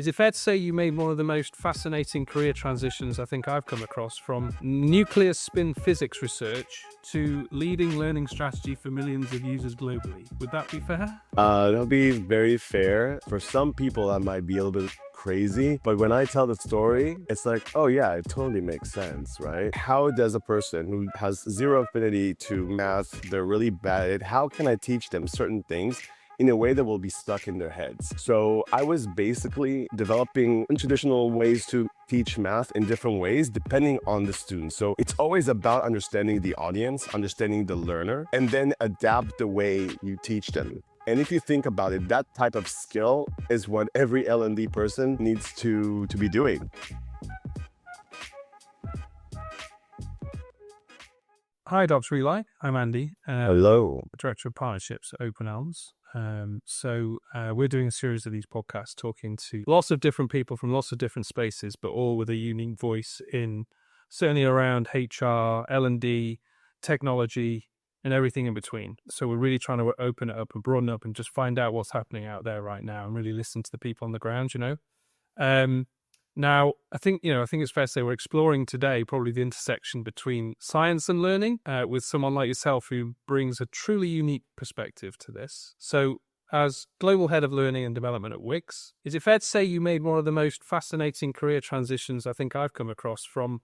Is it fair to say you made one of the most fascinating career transitions I think I've come across, from nuclear spin physics research to leading learning strategy for millions of users globally? Would that be fair? That'll be very fair. For some people, that might be a little bit crazy, but when I tell the story, it's like, oh yeah, it totally makes sense, right? How does a person who has zero affinity to math, they're really bad at it, how can I teach them certain things in a way that will be stuck in their heads? So I was basically developing traditional ways to teach math in different ways depending on the student. So it's always about understanding the audience, understanding the learner, and then adapt the way you teach them. And if you think about it, that type of skill is what every L&D person needs to be doing. Hi, Dr. Eli. I'm Andy. Hello. Director of Partnerships at Open Elms. We're doing a series of these podcasts talking to lots of different people from lots of different spaces, but all with a unique voice in certainly around HR, L&D, technology, and everything in between. So we're really trying to open it up and broaden up and just find out what's happening out there right now and really listen to the people on the ground, Now, I think it's fair to say we're exploring today probably the intersection between science and learning with someone like yourself who brings a truly unique perspective to this. So as Global Head of Learning and Development at Wix, is it fair to say you made one of the most fascinating career transitions I think I've come across, from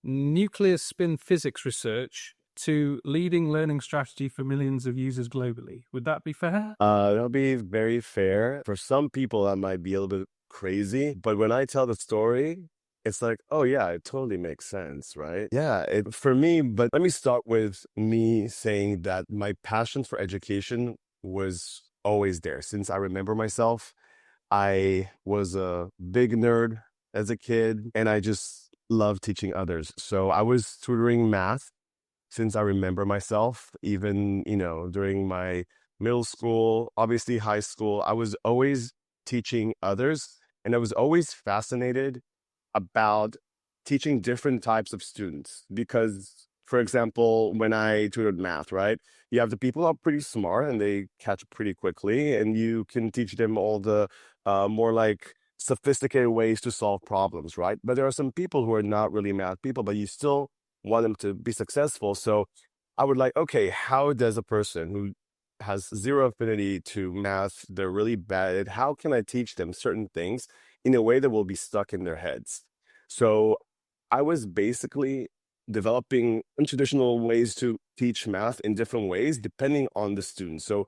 nuclear spin physics research to leading learning strategy for millions of users globally? Would that be fair? That'll be very fair. For some people, that might be a little bit crazy, but when I tell the story, it's like, oh yeah, it totally makes sense, right? Yeah, for me, but let me start with me saying that my passion for education was always there. Since I remember myself, I was a big nerd as a kid, and I just loved teaching others. So I was tutoring math since I remember myself, even, during my middle school, obviously high school. I was always teaching others, and I was always fascinated about teaching different types of students. Because, for example, when I tutored math, right, you have the people who are pretty smart and they catch pretty quickly, and you can teach them all the more like sophisticated ways to solve problems, right? But there are some people who are not really math people, but you still want them to be successful. So I would like, okay, how does a person who has zero affinity to math, they're really bad at it, how can I teach them certain things in a way that will be stuck in their heads? So I was basically developing traditional ways to teach math in different ways depending on the student. So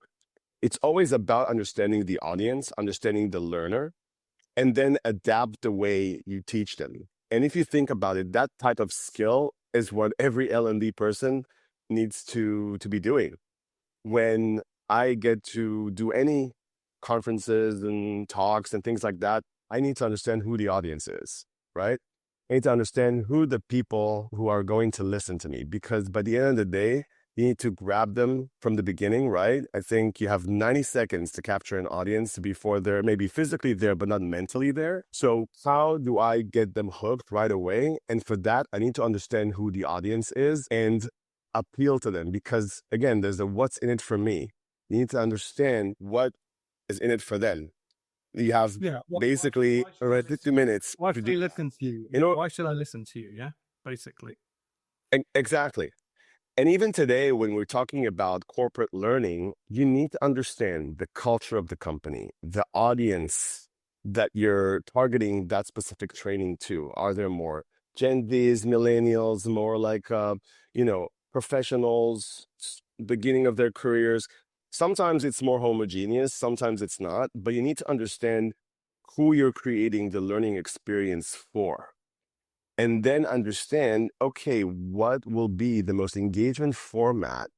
it's always about understanding the audience, understanding the learner, and then adapt the way you teach them. And if you think about it, that type of skill is what every L&D person needs to be doing. When I get to do any conferences and talks and things like that, I need to understand who the audience is, right? I need to understand who the people who are going to listen to me, because by the end of the day, you need to grab them from the beginning, right? I think you have 90 seconds to capture an audience before they're maybe physically there, but not mentally there. So how do I get them hooked right away? And for that, I need to understand who the audience is and appeal to them. Because again, there's a what's in it for me. You need to understand what is in it for them. You have basically around 50 minutes. Why should I listen to you? Why should I listen to you? Yeah, basically. Exactly. And even today, when we're talking about corporate learning, you need to understand the culture of the company, the audience that you're targeting that specific training to. Are there more Gen Zs, millennials, more like, professionals, beginning of their careers? Sometimes it's more homogeneous, sometimes it's not, but you need to understand who you're creating the learning experience for. And then understand, okay, what will be the most engagement format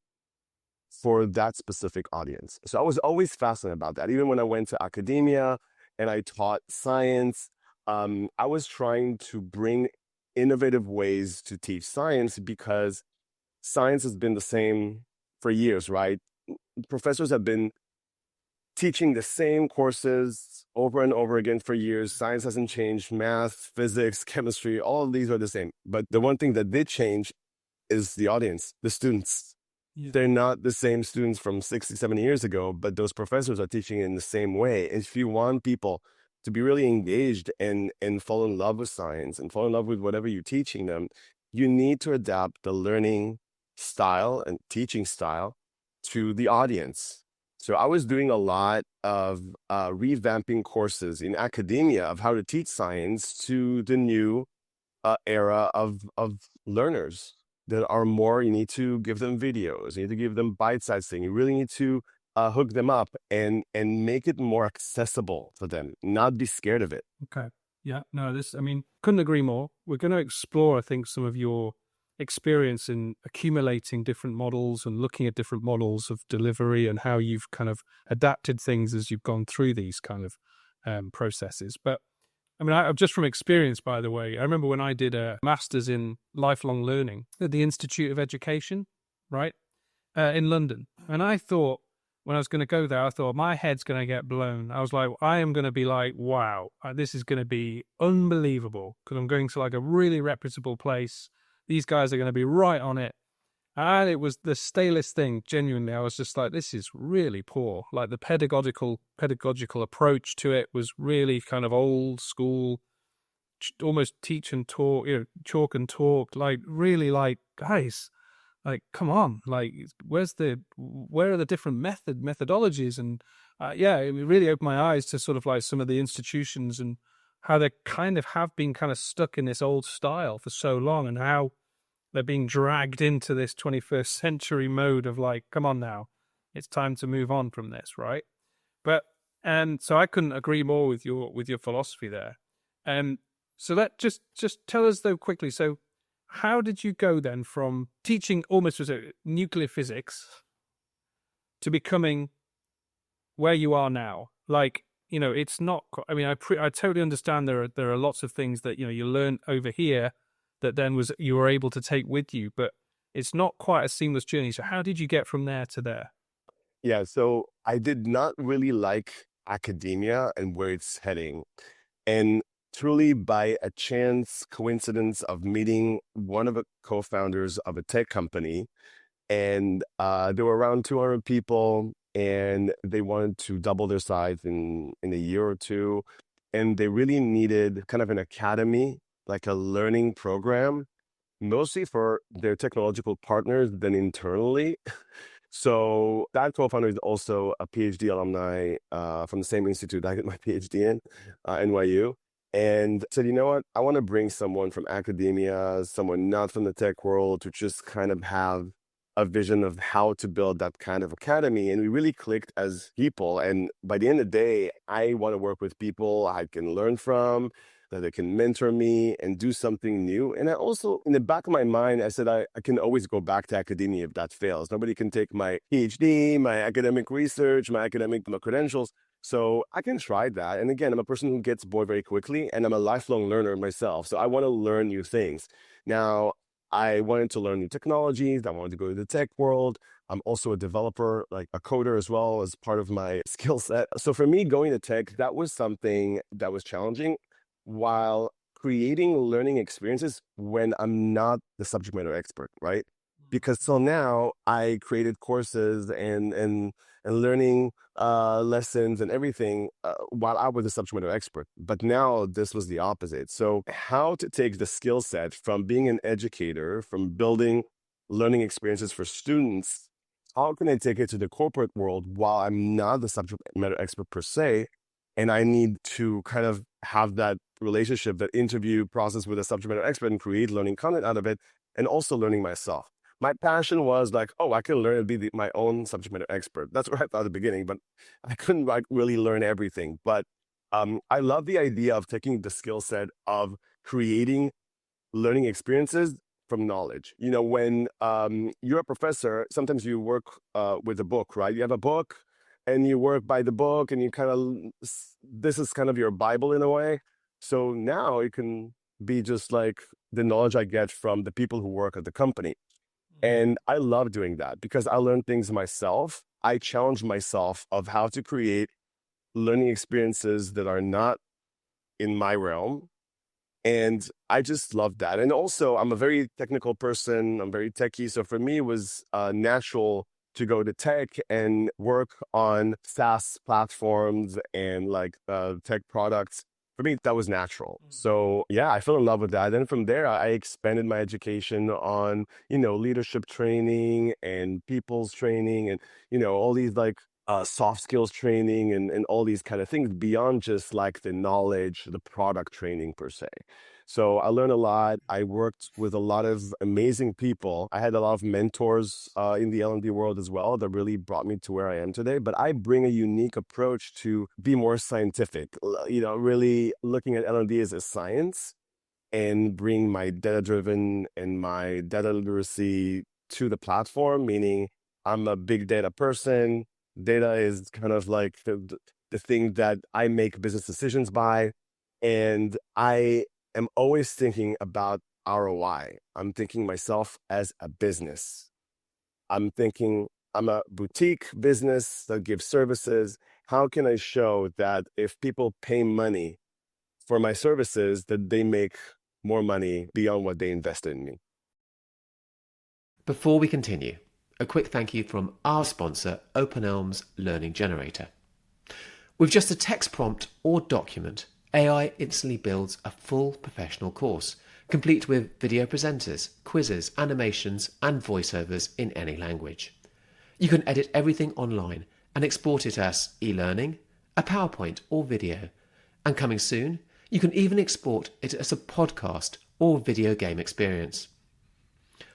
for that specific audience? So I was always fascinated about that. Even when I went to academia and I taught science, I was trying to bring innovative ways to teach science, because science has been the same for years, right? Professors have been teaching the same courses over and over again for years. Science hasn't changed. Math, physics, chemistry, all of these are the same. But the one thing that did change is the audience, the students. Yeah. They're not the same students from 60, 70 years ago, but those professors are teaching in the same way. If you want people to be really engaged and fall in love with science and fall in love with whatever you're teaching them, you need to adapt the learning style and teaching style to the audience. So I was doing a lot of revamping courses in academia of how to teach science to the new era of learners that are more, you need to give them videos, you need to give them bite-sized things. You really need to hook them up and make it more accessible for them, not be scared of it. Okay. Yeah. No, couldn't agree more. We're going to explore, I think, some of your experience in accumulating different models and looking at different models of delivery and how you've kind of adapted things as you've gone through these kind of processes. But I just from experience, by the way, I remember when I did a master's in lifelong learning at the Institute of Education, right, in London. And I thought, when I was going to go there, I thought my head's going to get blown. I was like, I am going to be like, wow, this is going to be unbelievable because I'm going to like a really reputable place. These guys are going to be right on it. And it was the stalest thing, genuinely. I was just like, this is really poor. Like the pedagogical approach to it was really kind of old school, almost teach and talk, chalk and talk, like really like, guys, like, come on, like, where are the different methodologies? And it really opened my eyes to sort of like some of the institutions and how they kind of have been kind of stuck in this old style for so long and how they're being dragged into this 21st century mode of like, come on now, it's time to move on from this, right? But and so I couldn't agree more with your philosophy there. So that just tell us though quickly. So how did you go then from teaching almost was nuclear physics to becoming where you are now? Like, it's not. I mean, I totally understand there are lots of things that you learn over here that then you were able to take with you, but it's not quite a seamless journey. So how did you get from there to there? Yeah, so I did not really like academia and where it's heading. And truly by a chance coincidence of meeting one of the co-founders of a tech company, and there were around 200 people, and they wanted to double their size in a year or two. And they really needed kind of an academy, like a learning program, mostly for their technological partners than internally. So that co-founder is also a PhD alumni from the same institute I did my PhD in, NYU. And said, you know what, I want to bring someone from academia, someone not from the tech world, to just kind of have a vision of how to build that kind of academy. And we really clicked as people. And by the end of the day, I want to work with people I can learn from, that they can mentor me and do something new. And I also, in the back of my mind, I said, I can always go back to academia if that fails. Nobody can take my PhD, my academic research, my academic credentials. So I can try that. And again, I'm a person who gets bored very quickly, and I'm a lifelong learner myself. So I want to learn new things. Now, I wanted to learn new technologies. I wanted to go to the tech world. I'm also a developer, like a coder as well, as part of my skill set. So for me, going to tech, that was something that was challenging, while creating learning experiences when I'm not the subject matter expert, right? Because till now, I created courses and learning lessons and everything while I was a subject matter expert. But now this was the opposite. So how to take the skill set from being an educator, from building learning experiences for students, how can I take it to the corporate world while I'm not the subject matter expert per se? And I need to kind of have that relationship, that interview process with a subject matter expert and create learning content out of it, and also learning myself. My passion was like, oh, I can learn and be my own subject matter expert. That's what I thought at the beginning, but I couldn't like really learn everything. But I love the idea of taking the skill set of creating learning experiences from knowledge. When you're a professor, sometimes you work with a book, right? You have a book and you work by the book, and you kind of, this is kind of your Bible in a way. So now it can be just like the knowledge I get from the people who work at the company. And I love doing that because I learn things myself. I challenge myself of how to create learning experiences that are not in my realm. And I just love that. And also, I'm a very technical person. I'm very techie. So for me, it was natural to go to tech and work on SaaS platforms and like tech products. For me, that was natural. So yeah, I fell in love with that. Then from there, I expanded my education on, leadership training and people's training and, all these like soft skills training and all these kind of things beyond just like the knowledge, the product training per se. So I learned a lot. I worked with a lot of amazing people. I had a lot of mentors in the L&D world as well that really brought me to where I am today. But I bring a unique approach to be more scientific, really looking at L&D as a science and bring my data-driven and my data literacy to the platform, meaning I'm a big data person. Data is kind of like the thing that I make business decisions by. And I am always thinking about ROI. I'm thinking myself as a business. I'm thinking I'm a boutique business that gives services. How can I show that if people pay money for my services, that they make more money beyond what they invested in me? Before we continue, a quick thank you from our sponsor, OpenElm's Learning Generator. With just a text prompt or document, AI instantly builds a full professional course, complete with video presenters, quizzes, animations, and voiceovers in any language. You can edit everything online and export it as e-learning, a PowerPoint or video. And coming soon, you can even export it as a podcast or video game experience.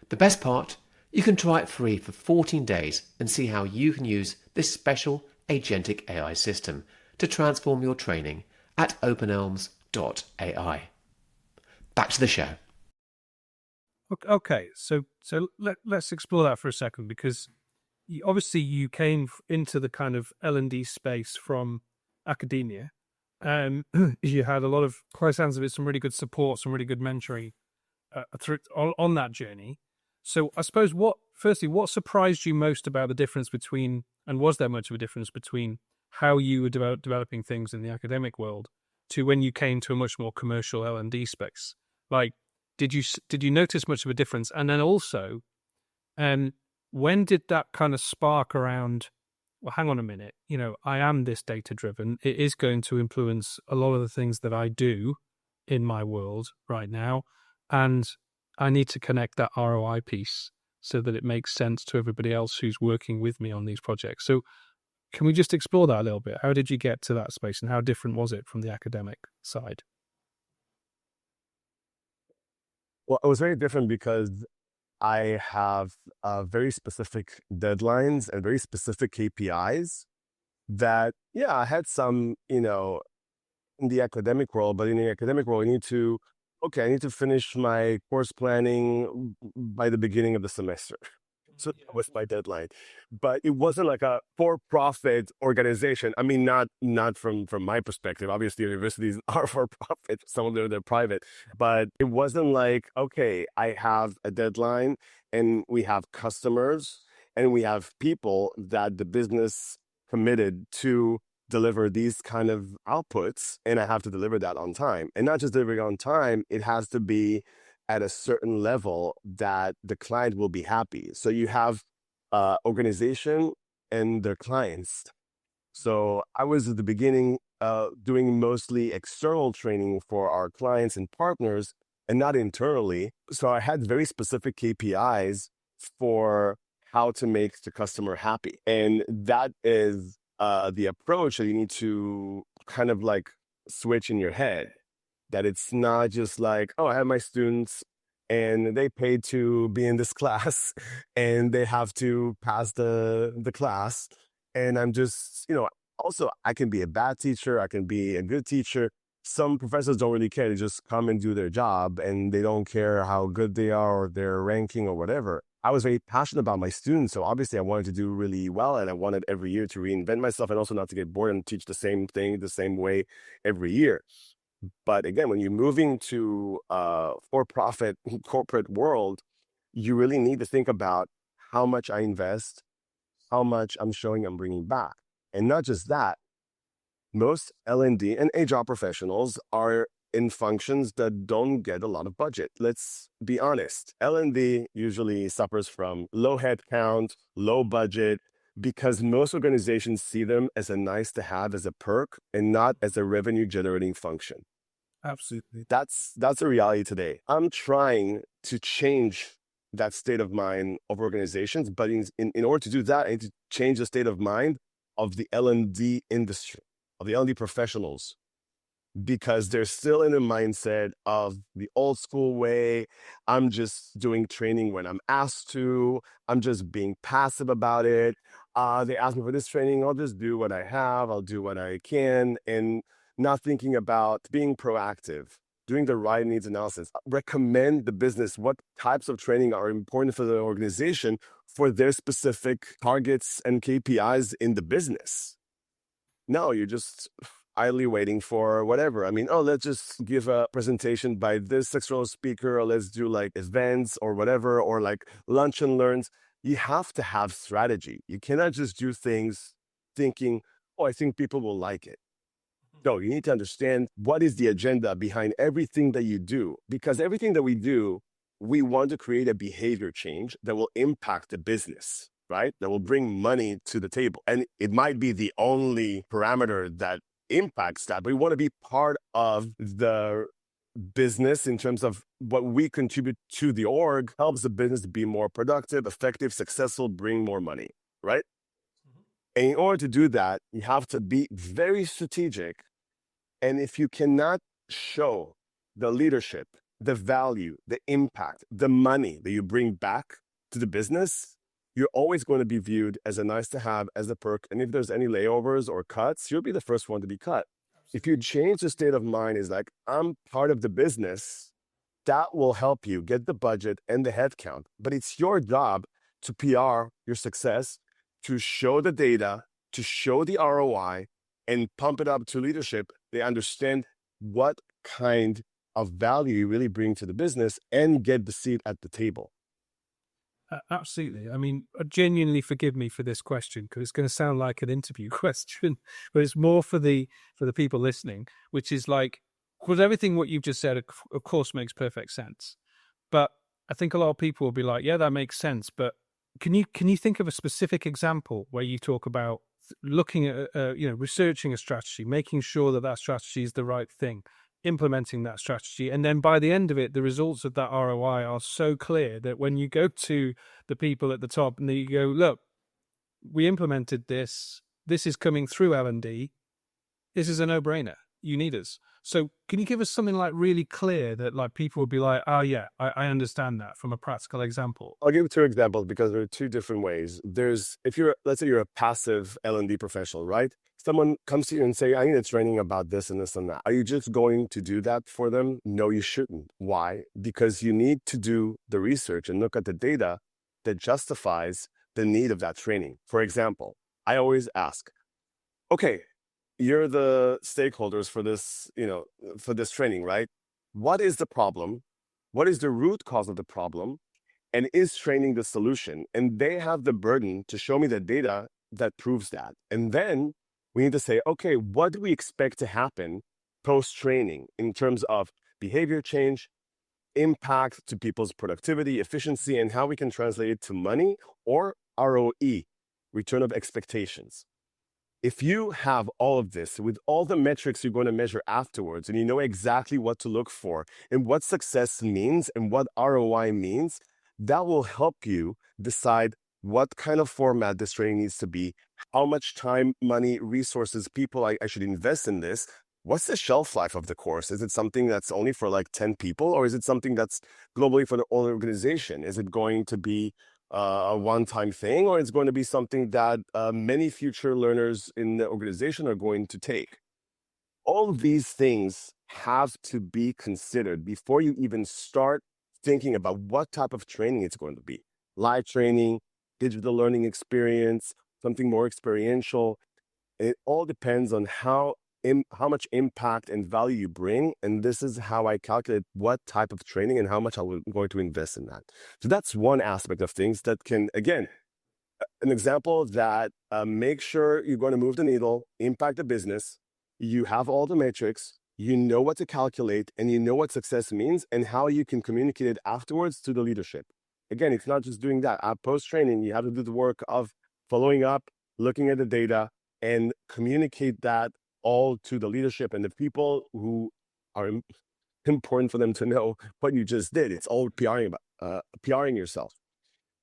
The best part, you can try it free for 14 days and see how you can use this special agentic AI system to transform your training at openelms.ai. Back to the show. Okay, so let's explore that for a second, because obviously you came into the kind of L&D space from academia. You had a lot of, quite sounds of it, some really good support, some really good mentoring on that journey. So I suppose what surprised you most about the difference between, and was there much of a difference between how you were developing things in the academic world to when you came to a much more commercial L&D space? Like, did you notice much of a difference? And then also, when did that kind of spark around, well, hang on a minute, I am this data driven. It is going to influence a lot of the things that I do in my world right now. And I need to connect that ROI piece so that it makes sense to everybody else who's working with me on these projects. So can we just explore that a little bit? How did you get to that space and how different was it from the academic side? Well, it was very different because I have very specific deadlines and very specific KPIs that, yeah, I had some, in the academic world, but in the academic world, I need to finish my course planning by the beginning of the semester. So that was my deadline. But it wasn't like a for-profit organization. I mean, not from my perspective. Obviously, universities are for-profit. Some of them, they're private. But it wasn't like, okay, I have a deadline and we have customers and we have people that the business committed to deliver these kind of outputs, and I have to deliver that on time. And not just delivering on time, it has to be at a certain level that the client will be happy. So you have organization and their clients. So I was at the beginning doing mostly external training for our clients and partners and not internally. So I had very specific KPIs for how to make the customer happy. And that is the approach that you need to kind of like switch in your head. That it's not just like, oh, I have my students and they paid to be in this class and they have to pass the class. And I'm just, also I can be a bad teacher. I can be a good teacher. Some professors don't really care. They just come and do their job and they don't care how good they are or their ranking or whatever. I was very passionate about my students. So obviously I wanted to do really well and I wanted every year to reinvent myself and also not to get bored and teach the same thing the same way every year. But again, when you're moving to a for-profit corporate world, you really need to think about how much I invest, how much I'm showing I'm bringing back. And not just that, most L&D and HR professionals are in functions that don't get a lot of budget. Let's be honest. L&D usually suffers from low head count, low budget, because most organizations see them as a nice to have, as a perk, and not as a revenue generating function. Absolutely. That's a reality today. I'm trying to change that state of mind of organizations, but in order to do that, I need to change the state of mind of the L&D industry, of the L&D professionals, because they're still in a mindset of the old school way. I'm just doing training when I'm asked to. I'm just being passive about it. They ask me for this training. I'll just do what I have. I'll do what I can, and not thinking about being proactive, doing the right needs analysis, recommend the business what types of training are important for the organization for their specific targets and KPIs in the business. No, you're just idly waiting for whatever. I mean, let's just give a presentation by this external speaker, or let's do like events or whatever, or like lunch and learns. You have to have strategy. You cannot just do things thinking, I think people will like it. No, you need to understand what is the agenda behind everything that you do, because everything that we do, we want to create a behavior change that will impact the business, right? That will bring money to the table. And it might be the only parameter that impacts that, but we want to be part of the business in terms of what we contribute to the org helps the business be more productive, effective, successful, bring more money, right? And in order to do that, you have to be very strategic. And if you cannot show the leadership, the value, the impact, the money that you bring back to the business, you're always going to be viewed as a nice to have, as a perk. And if there's any layovers or cuts, you'll be the first one to be cut. If you change the state of mind, is like, I'm part of the business, that will help you get the budget and the headcount. But it's your job to PR your success, to show the data, to show the ROI, and pump it up to leadership. They understand what kind of value you really bring to the business and get the seat at the table. Absolutely. I mean, genuinely forgive me for this question, because it's going to sound like an interview question, but it's more for the people listening, which is like, because everything what you've just said, of course, makes perfect sense. But I think a lot of people will be like, yeah, that makes sense. But can you think of a specific example where you talk about looking at, researching a strategy, making sure that strategy is the right thing, implementing that strategy, and then by the end of it, the results of that ROI are so clear that when you go to the people at the top and you go, look, we implemented this is coming through L&D, this is a no-brainer, you need us. So can you give us something like really clear that like people would be like, oh yeah, I understand that, from a practical example? I'll give 2 examples because there are 2 different ways. Let's say you're a passive L&D professional, right? Someone comes to you and say, I need a training about this and this and that. Are you just going to do that for them? No, you shouldn't. Why? Because you need to do the research and look at the data that justifies the need of that training. For example, I always ask, okay, you're the stakeholders for this, for this training, right? What is the problem? What is the root cause of the problem? And is training the solution? And they have the burden to show me the data that proves that. And then we need to say, okay, what do we expect to happen post-training in terms of behavior change, impact to people's productivity, efficiency, and how we can translate it to money or ROE, return of expectations. If you have all of this with all the metrics you're going to measure afterwards, and you know exactly what to look for and what success means and what ROI means, that will help you decide what kind of format this training needs to be, how much time, money, resources, people I should invest in this. What's the shelf life of the course? Is it something that's only for like 10 people, or is it something that's globally for the whole organization? Is it going to be a one-time thing, or it's going to be something that many future learners in the organization are going to take? All of these things have to be considered before you even start thinking about what type of training it's going to be. Live training, digital learning experience, something more experiential. It all depends on how much impact and value you bring. And this is how I calculate what type of training and how much I'm going to invest in that. So that's one aspect of things that can, again, an example that make sure you're going to move the needle, impact the business. You have all the metrics. you know what to calculate, and you know what success means and how you can communicate it afterwards to the leadership. Again, it's not just doing that. At post-training, you have to do the work of following up, looking at the data, and communicate that all to the leadership and the people who are important for them to know what you just did. It's all PRing yourself.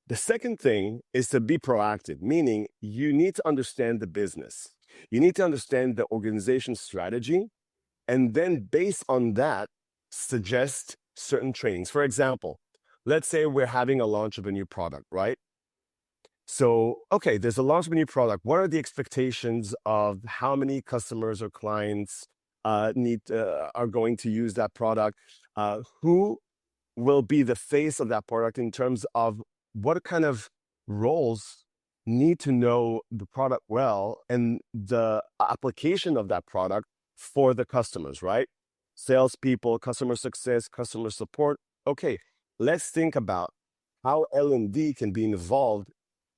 The second thing is to be proactive, meaning you need to understand the business. You need to understand the organization strategy, and then based on that, suggest certain trainings. For example, let's say we're having a launch of a new product, right? So, okay, there's a launch of a new product. What are the expectations of how many customers or clients are going to use that product? Who will be the face of that product in terms of what kind of roles need to know the product well and the application of that product for the customers, right? Salespeople, customer success, customer support. Okay, let's think about how L&D can be involved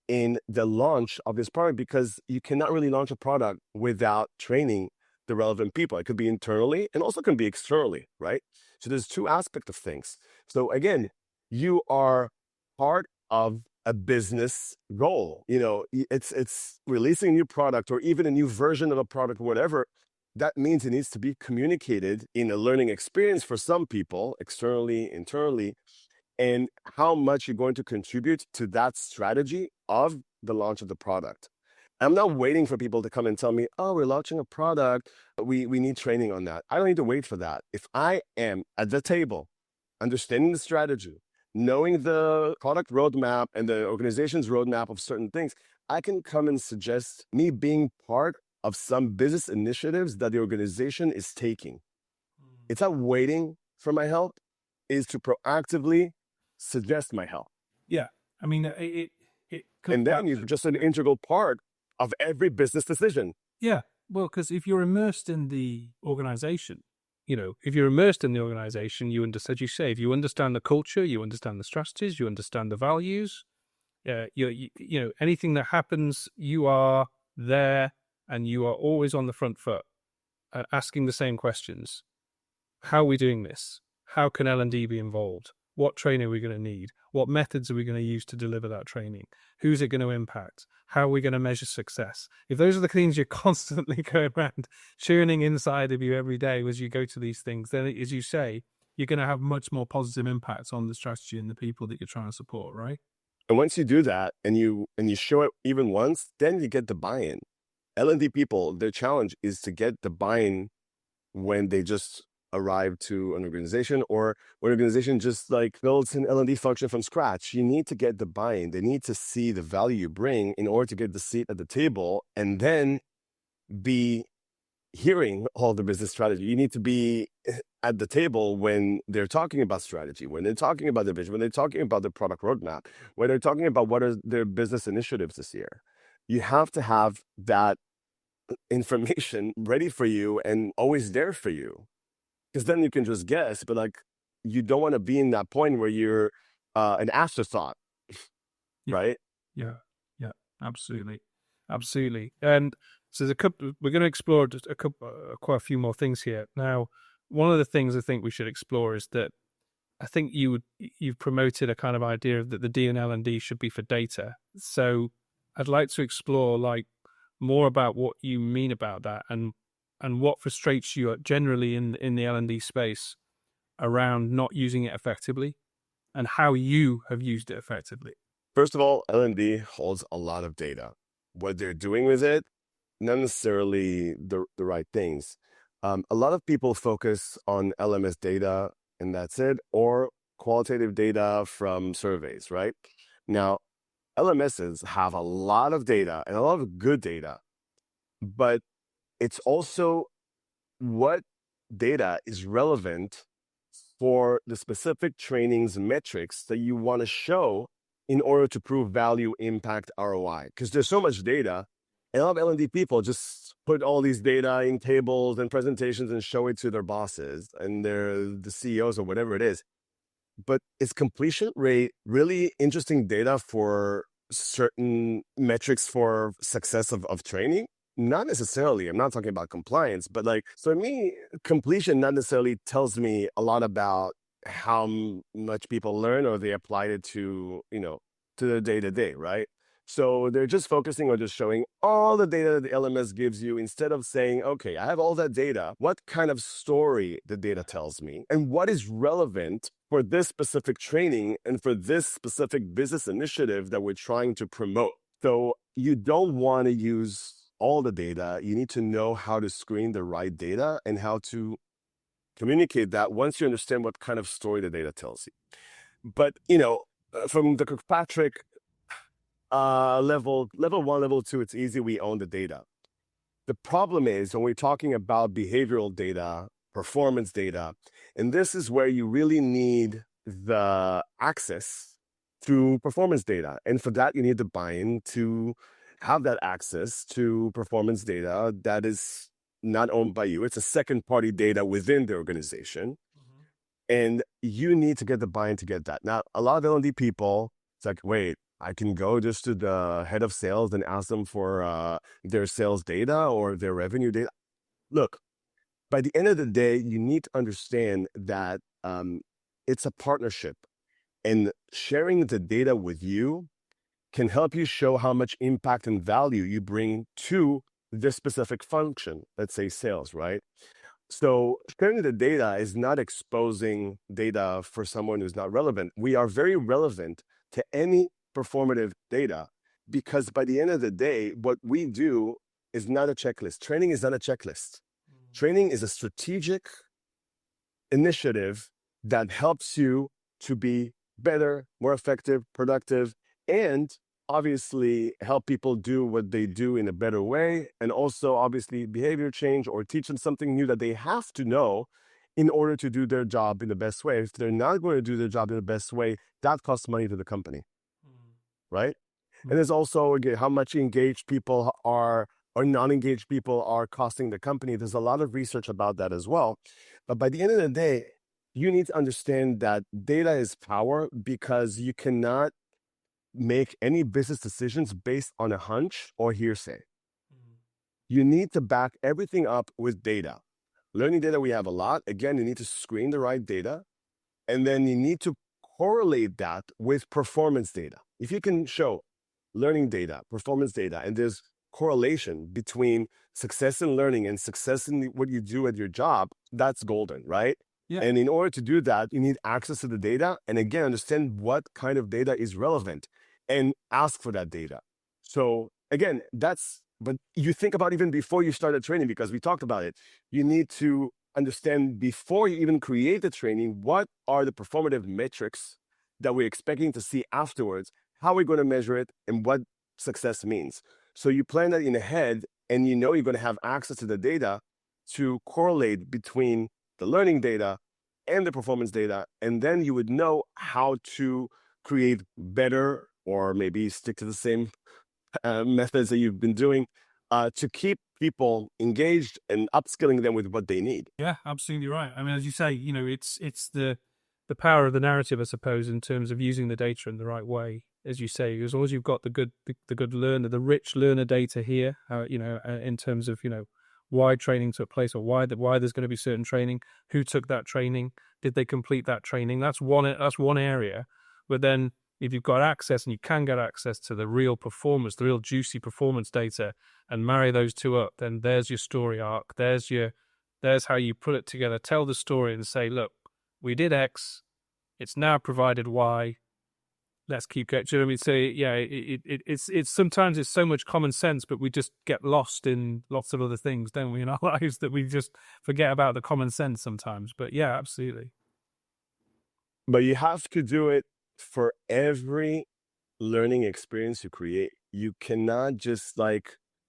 in the launch of this product, because you cannot really launch a product without training the relevant people. It could be internally and also can be externally, right? So there's two aspects of things. So again, you are part of a business goal. You know, it's releasing a new product or even a new version of a product or whatever. That means it needs to be communicated in a learning experience for some people, externally, internally, and how much you're going to contribute to that strategy of the launch of the product. I'm not waiting for people to come and tell me, oh, we're launching a product, we need training on that. I don't need to wait for that. If I am at the table, understanding the strategy, knowing the product roadmap and the organization's roadmap of certain things, I can come and suggest me being part of some business initiatives that the organization is taking. It's not waiting for my help, is to proactively suggest my help. Yeah. I mean, it and then you're just an integral part of every business decision. Yeah. Well, because if you're immersed in the organization, if you're immersed in the organization, you understand, you say, if you understand the culture, you understand the strategies, you understand the values, anything that happens, you are there and you are always on the front foot, asking the same questions. How are we doing this? How can L&D be involved? What training are we going to need? What methods are we going to use to deliver that training? Who's it going to impact? How are we going to measure success? If those are the things you're constantly going around churning inside of you every day as you go to these things, then as you say, you're going to have much more positive impacts on the strategy and the people that you're trying to support, right? And once you do that and you show it even once, then you get the buy-in. L&D people, their challenge is to get the buy-in when they just arrive to an organization, or when an organization just like builds an L&D function from scratch. You need to get the buy-in. They need to see the value you bring in order to get the seat at the table and then be hearing all the business strategy. You need to be at the table when they're talking about strategy, when they're talking about their vision, when they're talking about the product roadmap, when they're talking about what are their business initiatives this year. You have to have that information ready for you and always there for you. Because then you can just guess, but like, you don't want to be in that point where you're an afterthought, right? Yeah, absolutely. And so we're going to explore just quite a few more things here. Now, one of the things I think we should explore is that I think you've promoted a kind of idea that the D and L&D should be for data. So I'd like to explore like more about what you mean about that and what frustrates you generally in the L&D space around not using it effectively and how you have used it effectively. First of all, L&D holds a lot of data. What they're doing with it, not necessarily the right things. A lot of people focus on LMS data and that's it, or qualitative data from surveys, right? Now, LMSs have a lot of data and a lot of good data, but it's also what data is relevant for the specific trainings metrics that you want to show in order to prove value, impact, ROI. Because there's so much data, and a lot of L&D people just put all these data in tables and presentations and show it to their bosses and the CEOs or whatever it is. But is completion rate really interesting data for certain metrics for success of training? not necessarily, I'm not talking about compliance, but like, so to me, completion not necessarily tells me a lot about how much people learn or they applied it to, to the day to day, right? So they're just focusing on just showing all the data that the LMS gives you instead of saying, okay, I have all that data. What kind of story the data tells me and what is relevant for this specific training and for this specific business initiative that we're trying to promote. So you don't want to use all the data. You need to know how to screen the right data and how to communicate that once you understand what kind of story the data tells you. But, from the Kirkpatrick level 1, level 2, it's easy. We own the data. The problem is when we're talking about behavioral data, performance data, and this is where you really need the access to performance data. And for that, you need the buy-in to have that access to performance data that is not owned by you. It's a second-party data within the organization. And you need to get the buy-in to get that. Now, a lot of L&D people, it's like, wait, I can go just to the head of sales and ask them for their sales data or their revenue data. Look, by the end of the day, you need to understand that it's a partnership. And sharing the data with you can help you show how much impact and value you bring to this specific function, let's say sales, right? So sharing the data is not exposing data for someone who's not relevant. We are very relevant to any performative data because by the end of the day, what we do is not a checklist. Training is not a checklist. Training is a strategic initiative that helps you to be better, more effective, productive, and obviously help people do what they do in a better way, and also obviously behavior change or teach them something new that they have to know in order to do their job in the best way. If they're not going to do their job in the best way, that costs money to the company, right? And there's also, again, how much engaged people are or non-engaged people are costing the company. There's a lot of research about that as well. But by the end of the day, you need to understand that data is power because you cannot make any business decisions based on a hunch or hearsay. You need to back everything up with data. Learning data, we have a lot. Again, you need to screen the right data, and then you need to correlate that with performance data. If you can show learning data, performance data, and there's correlation between success in learning and success in what you do at your job, that's golden, right? Yeah. And in order to do that, you need access to the data and again, understand what kind of data is relevant and ask for that data. So again, but you think about even before you start the training, because we talked about it, you need to understand before you even create the training, what are the performative metrics that we're expecting to see afterwards, how we're going to measure it, and what success means. So you plan that in ahead, and you know you're going to have access to the data to correlate between the learning data and the performance data, and then you would know how to create better or maybe stick to the same methods that you've been doing to keep people engaged and upskilling them with what they need. Yeah, absolutely right. I mean, as you say, it's the power of the narrative, I suppose, in terms of using the data in the right way. As you say, as long as you've got the good learner, the rich learner data here, in terms of why training took place or why there's going to be certain training, who took that training, did they complete that training? That's one area. But then if you've got access and you can get access to the real performance, the real juicy performance data, and marry those two up, then there's your story arc. There's how you put it together. Tell the story and say, look, we did X, it's now provided Y. Let's keep going. Do you know what I mean? So yeah, it's sometimes it's so much common sense, but we just get lost in lots of other things, don't we, in our lives, that we just forget about the common sense sometimes. But yeah, absolutely. But you have to do it for every learning experience you create. You cannot just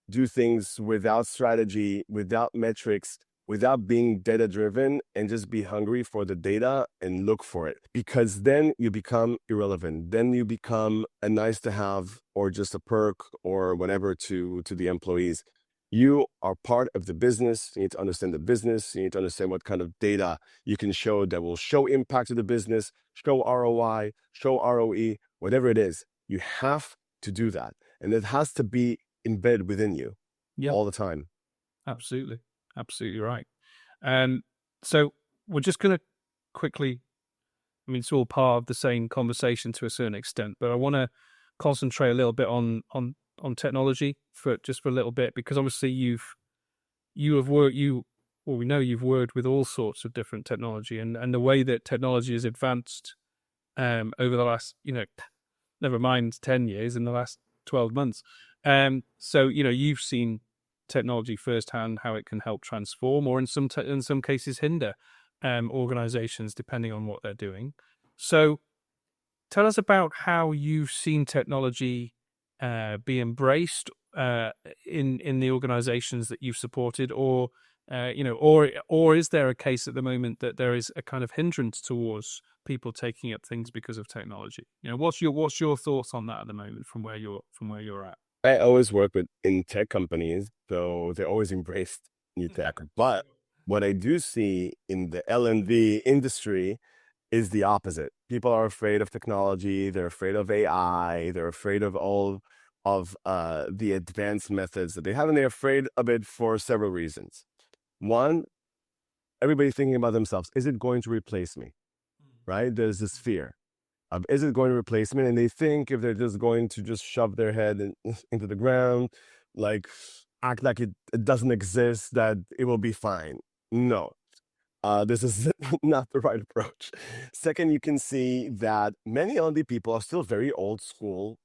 do things without strategy, without metrics, without being data-driven and just be hungry for the data and look for it. Because then you become irrelevant. Then you become a nice to have or just a perk or whatever to the employees. You are part of the business. You need to understand the business. You need to understand what kind of data you can show that will show impact to the business, show ROI, show ROE, whatever it is. You have to do that. And it has to be embedded within you. Yeah, all the time. absolutely. Absolutely right. And so we're just going to quickly, I mean, it's all part of the same conversation to a certain extent, but I want to concentrate a little bit on technology for a little bit, because obviously we know you've worked with all sorts of different technology, and the way that technology has advanced over the last, never mind 10 years, in the last 12 months. So, you've seen technology firsthand, how it can help transform, or in some cases hinder organizations, depending on what they're doing. So tell us about how you've seen technology be embraced in the organizations that you've supported, or or is there a case at the moment that there is a kind of hindrance towards people taking up things because of technology? What's your thoughts on that at the moment from where you're at? I always work in tech companies, so they always embrace new tech. But what I do see in the L&D industry is the opposite. People are afraid of technology. They're afraid of AI. They're afraid of all of the advanced methods that they have, and they're afraid of it for several reasons. One, everybody's thinking about themselves. Is it going to replace me? Right? There's this fear of, is it going to replace me? And they think if they're just going to just shove their head into the ground, like act like it doesn't exist, that it will be fine. No, this is not the right approach. Second, you can see that many L&D people are still very old school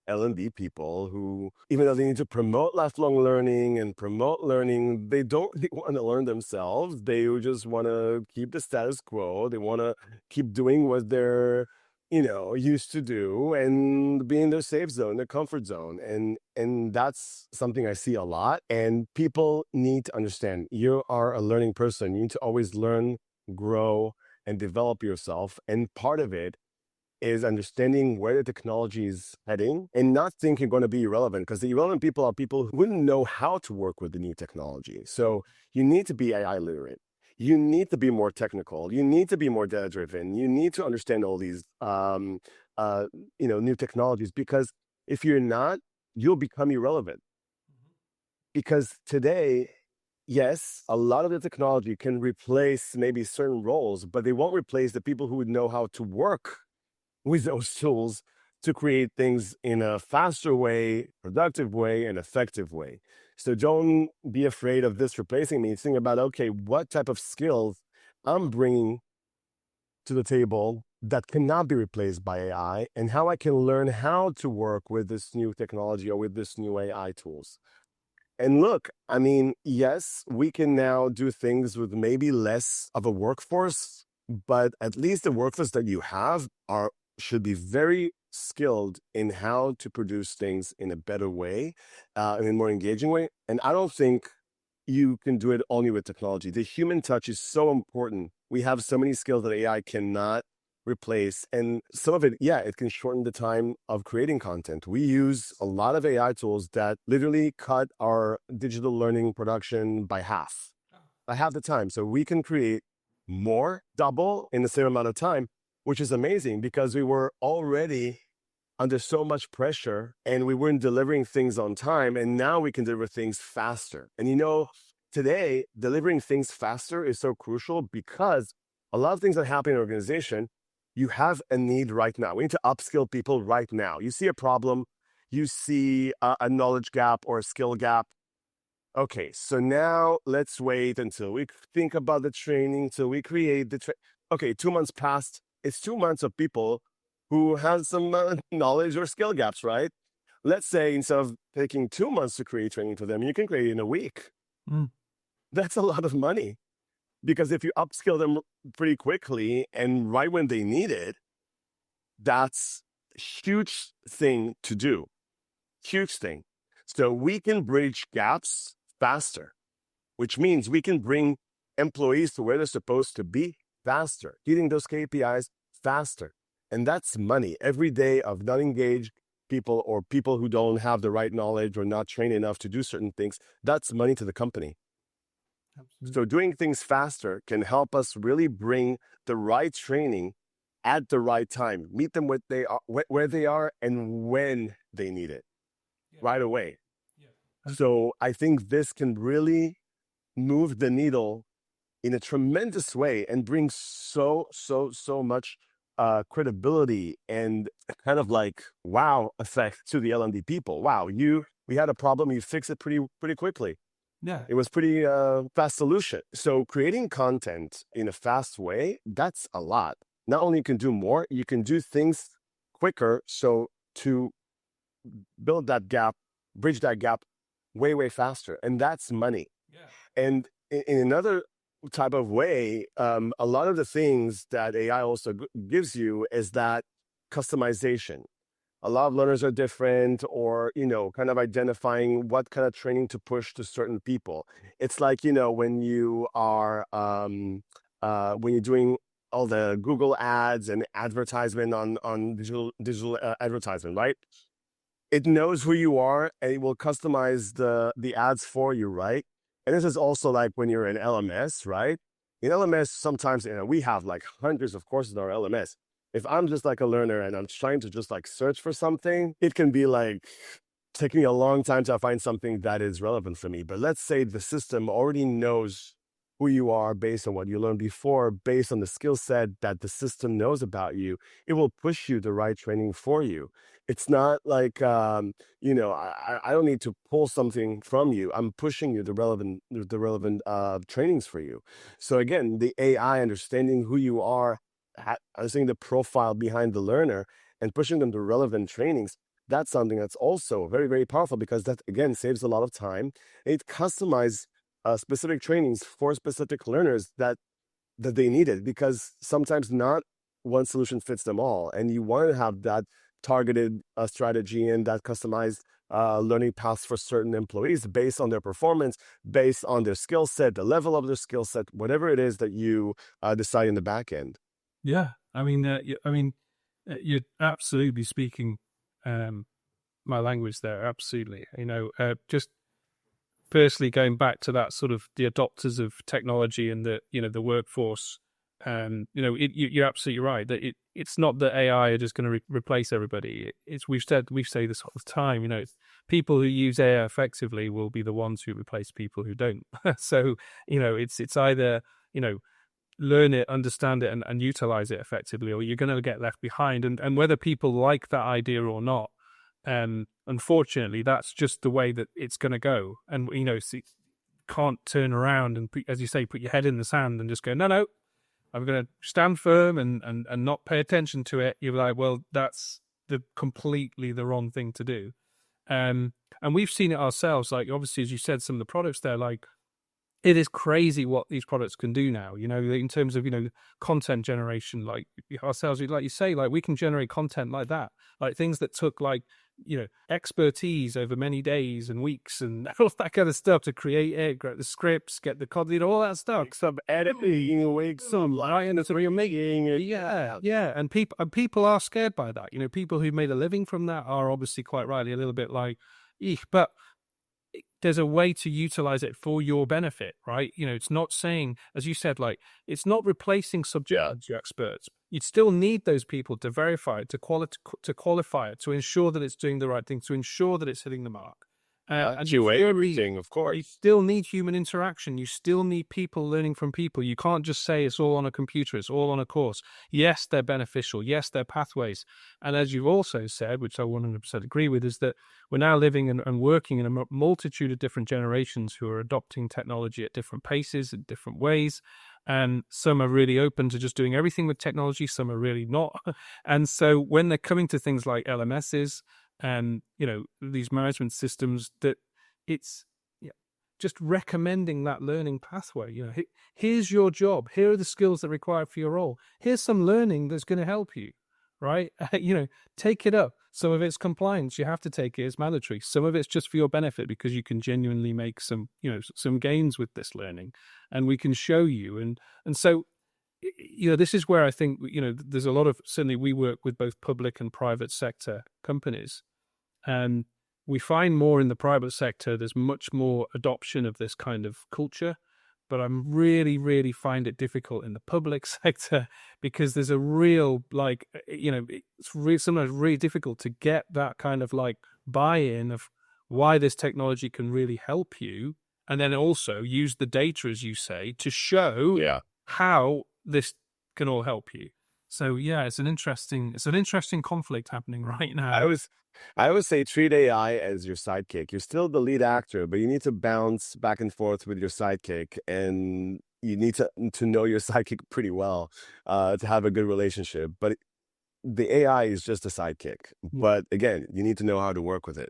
L&D people who, even though they need to promote lifelong learning and promote learning, they don't really want to learn themselves. They just want to keep the status quo. They want to keep doing what they're, used to do, and be in their safe zone, their comfort zone. And that's something I see a lot. And people need to understand, you are a learning person. You need to always learn, grow, and develop yourself. And part of it is understanding where the technology is heading and not think you're going to be irrelevant, because the irrelevant people are people who wouldn't know how to work with the new technology. So you need to be AI literate. You need to be more technical. You need to be more data driven. You need to understand all these, new technologies, because if you're not, you'll become irrelevant. Because today, yes, a lot of the technology can replace maybe certain roles, but they won't replace the people who would know how to work with those tools to create things in a faster way, productive way, and effective way. So don't be afraid of this replacing me. Think about, okay, what type of skills I'm bringing to the table that cannot be replaced by AI, and how I can learn how to work with this new technology or with this new AI tools. And look, I mean, yes, we can now do things with maybe less of a workforce, but at least the workforce that you have should be very skilled in how to produce things in a better way, in a more engaging way. And I don't think you can do it only with technology. The human touch is so important. We have so many skills that AI cannot replace. And some of it, yeah, it can shorten the time of creating content. We use a lot of AI tools that literally cut our digital learning production by half the time. So we can create more, double in the same amount of time, which is amazing, because we were already under so much pressure and we weren't delivering things on time. And now we can deliver things faster. And today, delivering things faster is so crucial, because a lot of things that happen in an organization, you have a need right now. We need to upskill people right now. You see a problem, you see a knowledge gap or a skill gap. Okay, so now let's wait until we think about the training, till we create the okay, 2 months passed. It's 2 months of people who have some knowledge or skill gaps, right? Let's say instead of taking 2 months to create training for them, you can create it in a week. That's a lot of money, because if you upskill them pretty quickly and right when they need it, that's a huge thing to do. Huge thing. So we can bridge gaps faster, which means we can bring employees to where they're supposed to be faster, hitting those KPIs faster. And that's money every day of not engaged people, or people who don't have the right knowledge or not trained enough to do certain things. That's money to the company. So doing things faster can help us really bring the right training at the right time, meet them where they are and when they need it, right away. So I think this can really move the needle in a tremendous way and bring so much credibility and kind of like wow effect to the L&D people. Wow, we had a problem, you fix it pretty quickly. Yeah. It was pretty fast solution. So creating content in a fast way, that's a lot. Not only you can do more, you can do things quicker. So to build that gap, bridge that gap way faster. And that's money. Yeah. And in another type of way, a lot of the things that AI also gives you is that customization. A lot of learners are different, or, kind of identifying what kind of training to push to certain people. It's like, when you are, when you're doing all the Google ads and advertisement on digital advertisement, right? It knows who you are and it will customize the ads for you, right? And this is also like when you're in LMS, right? In LMS, sometimes we have like hundreds of courses in our LMS. If I'm just like a learner and I'm trying to just like search for something, it can be like taking a long time to find something that is relevant for me. But let's say the system already knows who you are based on what you learned before, based on the skill set that the system knows about you. It will push you the right training for you. It's not like, I don't need to pull something from you. I'm pushing you the relevant trainings for you. So again, the AI understanding who you are, understanding the profile behind the learner and pushing them to relevant trainings, that's something that's also very powerful, because that, again, saves a lot of time. It customizes specific trainings for specific learners that they needed, because sometimes not one solution fits them all. And you want to have that targeted strategy and that customized learning paths for certain employees based on their performance, based on their skill set, the level of their skill set, whatever it is that you decide in the back end. Yeah. You're absolutely speaking my language there. Absolutely. Just firstly, going back to that sort of the adopters of technology and the workforce, you're absolutely right that it's not that AI are just going to replace everybody. We say this all the time. People who use AI effectively will be the ones who replace people who don't. So it's either learn it, understand it, and utilize it effectively, or you're going to get left behind. And whether people like that idea or not, unfortunately, that's just the way that it's going to go. And can't turn around and, as you say, put your head in the sand and just go, no, I'm going to stand firm and not pay attention to it. You're like, well, that's completely the wrong thing to do. And we've seen it ourselves. Like, obviously, as you said, some of the products there, like, it is crazy what these products can do now, in terms of, content generation, like ourselves, like you say, like we can generate content like that, like things that took like, expertise over many days and weeks and all that kind of stuff to create it, get the scripts, get the content, all that stuff. Some editing, some line, that's what you're making. Yeah. And people are scared by that. People who made a living from that are obviously quite rightly a little bit like, eek, but there's a way to utilize it for your benefit, right? It's not saying, as you said, like, it's not replacing subject matter experts. You'd still need those people to verify it, to qualify it, to ensure that it's doing the right thing, to ensure that it's hitting the mark. And everything, of course. You still need human interaction. You still need people learning from people. You can't just say it's all on a computer, it's all on a course. Yes, they're beneficial. Yes, they're pathways. And as you've also said, which I 100% agree with, is that we're now living and working in a multitude of different generations who are adopting technology at different paces, in different ways. And some are really open to just doing everything with technology. Some are really not. And so when they're coming to things like LMSs, and these management systems, that it's just recommending that learning pathway. Here's your job, here are the skills that are required for your role, here's some learning that's going to help you, right? Take it up. Some of it's compliance, you have to take it, it's mandatory. Some of it's just for your benefit because you can genuinely make some gains with this learning, and we can show you. And so this is where I think, there's a lot of, certainly we work with both public and private sector companies, and we find more in the private sector, there's much more adoption of this kind of culture, but I'm really find it difficult in the public sector because there's a real, it's sometimes really difficult to get that kind of like buy-in of why this technology can really help you, and then also use the data, as you say, to show how this can all help you. So yeah, it's an interesting conflict happening right now. I always say treat AI as your sidekick. You're still the lead actor, but you need to bounce back and forth with your sidekick, and you need to know your sidekick pretty well to have a good relationship. But the AI is just a sidekick. But again, you need to know how to work with it.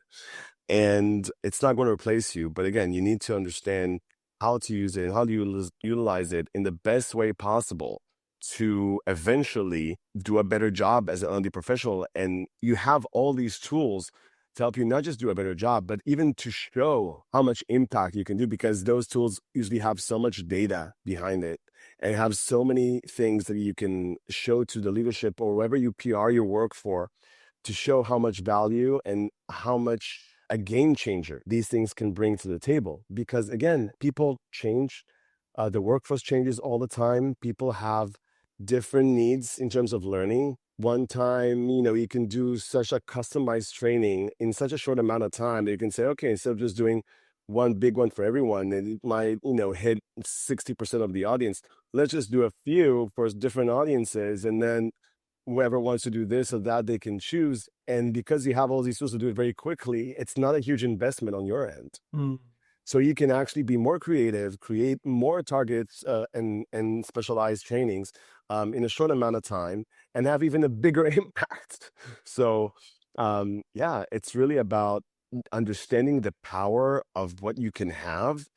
And it's not going to replace you. But again, you need to understand how to use it, how to utilize it in the best way possible to eventually do a better job as an L&D professional. And you have all these tools to help you not just do a better job, but even to show how much impact you can do, because those tools usually have so much data behind it and have so many things that you can show to the leadership or whoever you PR your work for, to show how much value and how much a game changer these things can bring to the table. Because again, people change, the workforce changes all the time. People have different needs in terms of learning. One time, you can do such a customized training in such a short amount of time that you can say, okay, instead of just doing one big one for everyone, and it might, hit 60% of the audience, let's just do a few for different audiences, and then whoever wants to do this or that, they can choose. And because you have all these tools to do it very quickly, it's not a huge investment on your end. So you can actually be more creative, create more targets and specialized trainings in a short amount of time, and have even a bigger impact. So yeah, it's really about understanding the power of what you can have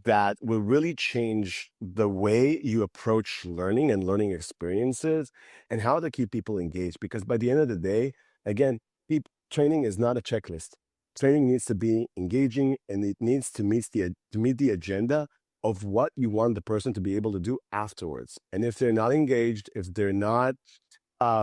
that will really change the way you approach learning and learning experiences, and how to keep people engaged. Because by the end of the day, again, training is not a checklist. Training needs to be engaging, and it needs to meet the agenda of what you want the person to be able to do afterwards. And if they're not engaged, if they're not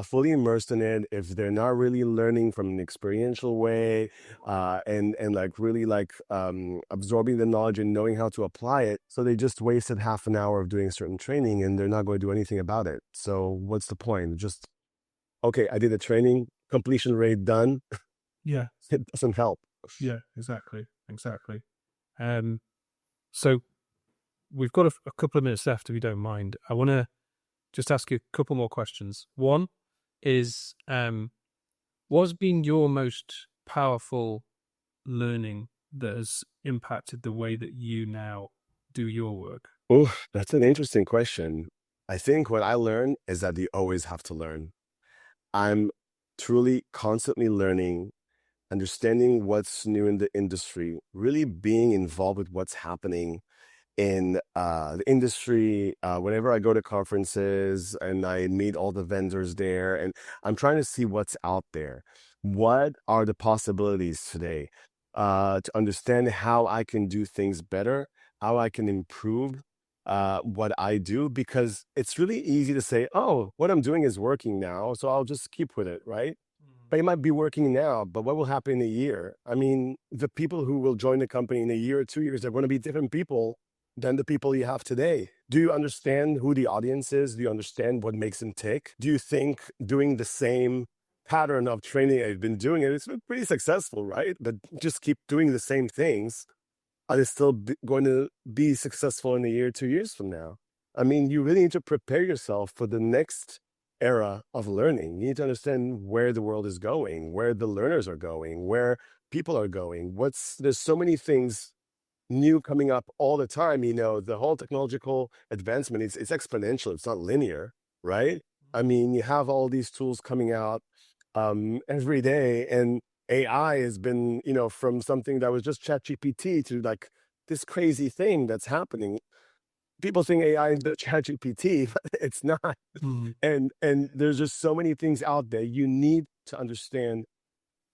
fully immersed in it, if they're not really learning from an experiential way, and like really like absorbing the knowledge and knowing how to apply it, so they just wasted half an hour of doing certain training and they're not going to do anything about it. So what's the point? Just, okay, I did the training, completion rate done. Yeah, it doesn't help. Yeah, exactly. So we've got a couple of minutes left, if you don't mind. I want to just ask you a couple more questions. One is, what's been your most powerful learning that has impacted the way that you now do your work? Oh, that's an interesting question. I think what I learned is that you always have to learn. I'm truly constantly learning, understanding what's new in the industry, really being involved with what's happening in the industry. Whenever I go to conferences and I meet all the vendors there, and I'm trying to see what's out there. What are the possibilities today? To understand how I can do things better, how I can improve what I do, because it's really easy to say, oh, what I'm doing is working now, so I'll just keep with it, right? But it might be working now, but what will happen in a year? I mean, the people who will join the company in a year or 2 years, they're going to be different people than the people you have today. Do you understand who the audience is? Do you understand what makes them tick? Do you think doing the same pattern of training I've been doing, and it's been pretty successful, right? But just keep doing the same things, are they still going to be successful in a year, 2 years from now? I mean, you really need to prepare yourself for the next era of learning. You need to understand where the world is going, where the learners are going, where people are going. There's so many things new coming up all the time. The whole technological advancement, it's exponential. It's not linear, right? I mean, you have all these tools coming out every day, and AI has been, from something that was just ChatGPT to like this crazy thing that's happening. People think AI is the ChatGPT, but it's not. And there's just so many things out there. You need to understand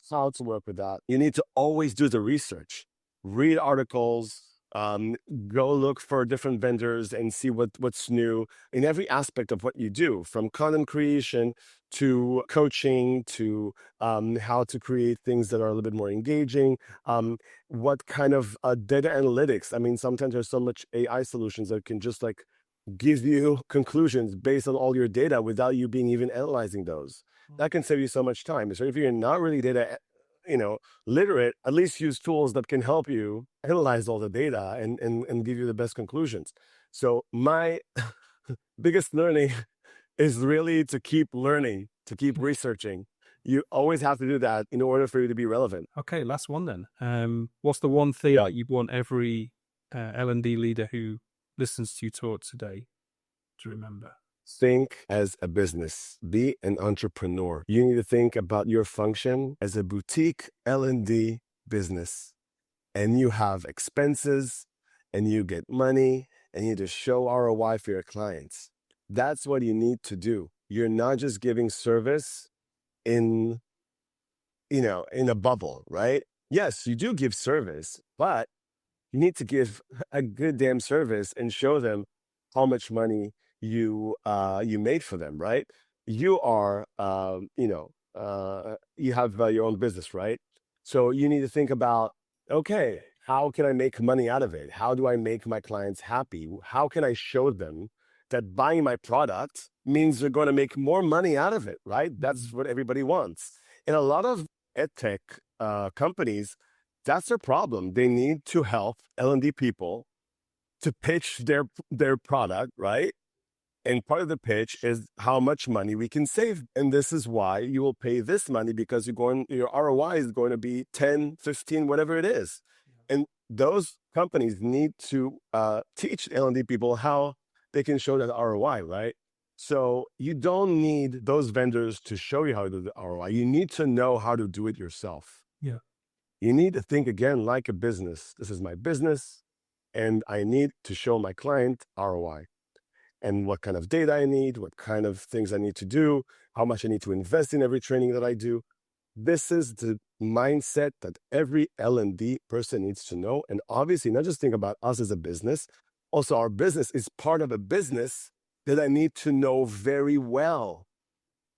how to work with that. You need to always do the research, read articles, go look for different vendors and see what's new in every aspect of what you do, from content creation to coaching to how to create things that are a little bit more engaging. What kind of data analytics? I mean, sometimes there's so much AI solutions that can just like give you conclusions based on all your data without you being even analyzing those. That can save you so much time. So if you're not really data literate, at least use tools that can help you analyze all the data and give you the best conclusions. So my biggest learning is really to keep learning, to keep researching. You always have to do that in order for you to be relevant. Okay, last one then. What's the one thing that you want every L&D leader who listens to you talk today to remember? Think as a business. Be an entrepreneur. You need to think about your function as a boutique L&D business. And you have expenses, and you get money, and you need to show ROI for your clients. That's what you need to do. You're not just giving service in a bubble, right? Yes, you do give service, but you need to give a good damn service and show them how much money you made for them, right? You are, you have your own business, right? So you need to think about, okay, how can I make money out of it? How do I make my clients happy? How can I show them that buying my product means they're going to make more money out of it, right? That's what everybody wants. And a lot of edtech companies, that's their problem. They need to help L&D people to pitch their product, right? And part of the pitch is how much money we can save. And this is why you will pay this money, because your ROI is going to be 10, 15, whatever it is. And those companies need to teach L&D people how they can show that ROI, right? So you don't need those vendors to show you how to do the ROI. You need to know how to do it yourself. Yeah. You need to think again like a business. This is my business, and I need to show my client ROI. And what kind of data I need, what kind of things I need to do, how much I need to invest in every training that I do. This is the mindset that every L&D person needs to know. And obviously, not just think about us as a business. Also, our business is part of a business that I need to know very well.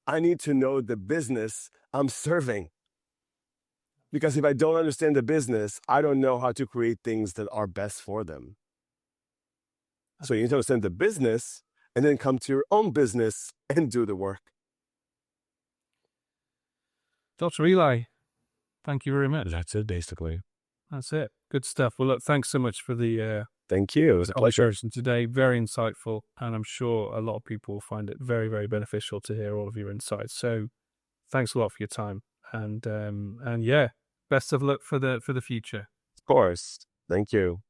I need to know the business I'm serving. Because if I don't understand the business, I don't know how to create things that are best for them. So you need to understand the business and then come to your own business and do the work. Dr. Eli, thank you very much. That's it, basically. That's it. Good stuff. Well, look, thanks so much for the Thank you. It was a pleasure. today. Very insightful, and I'm sure a lot of people will find it very, very beneficial to hear all of your insights. So thanks a lot for your time. And yeah, best of luck for the future. Of course. Thank you.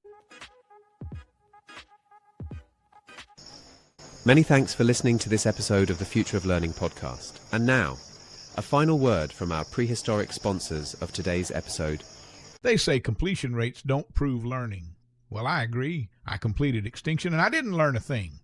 Many thanks for listening to this episode of the Future of Learning podcast. And now, a final word from our prehistoric sponsors of today's episode. They say completion rates don't prove learning. Well, I agree. I completed Extinction and I didn't learn a thing.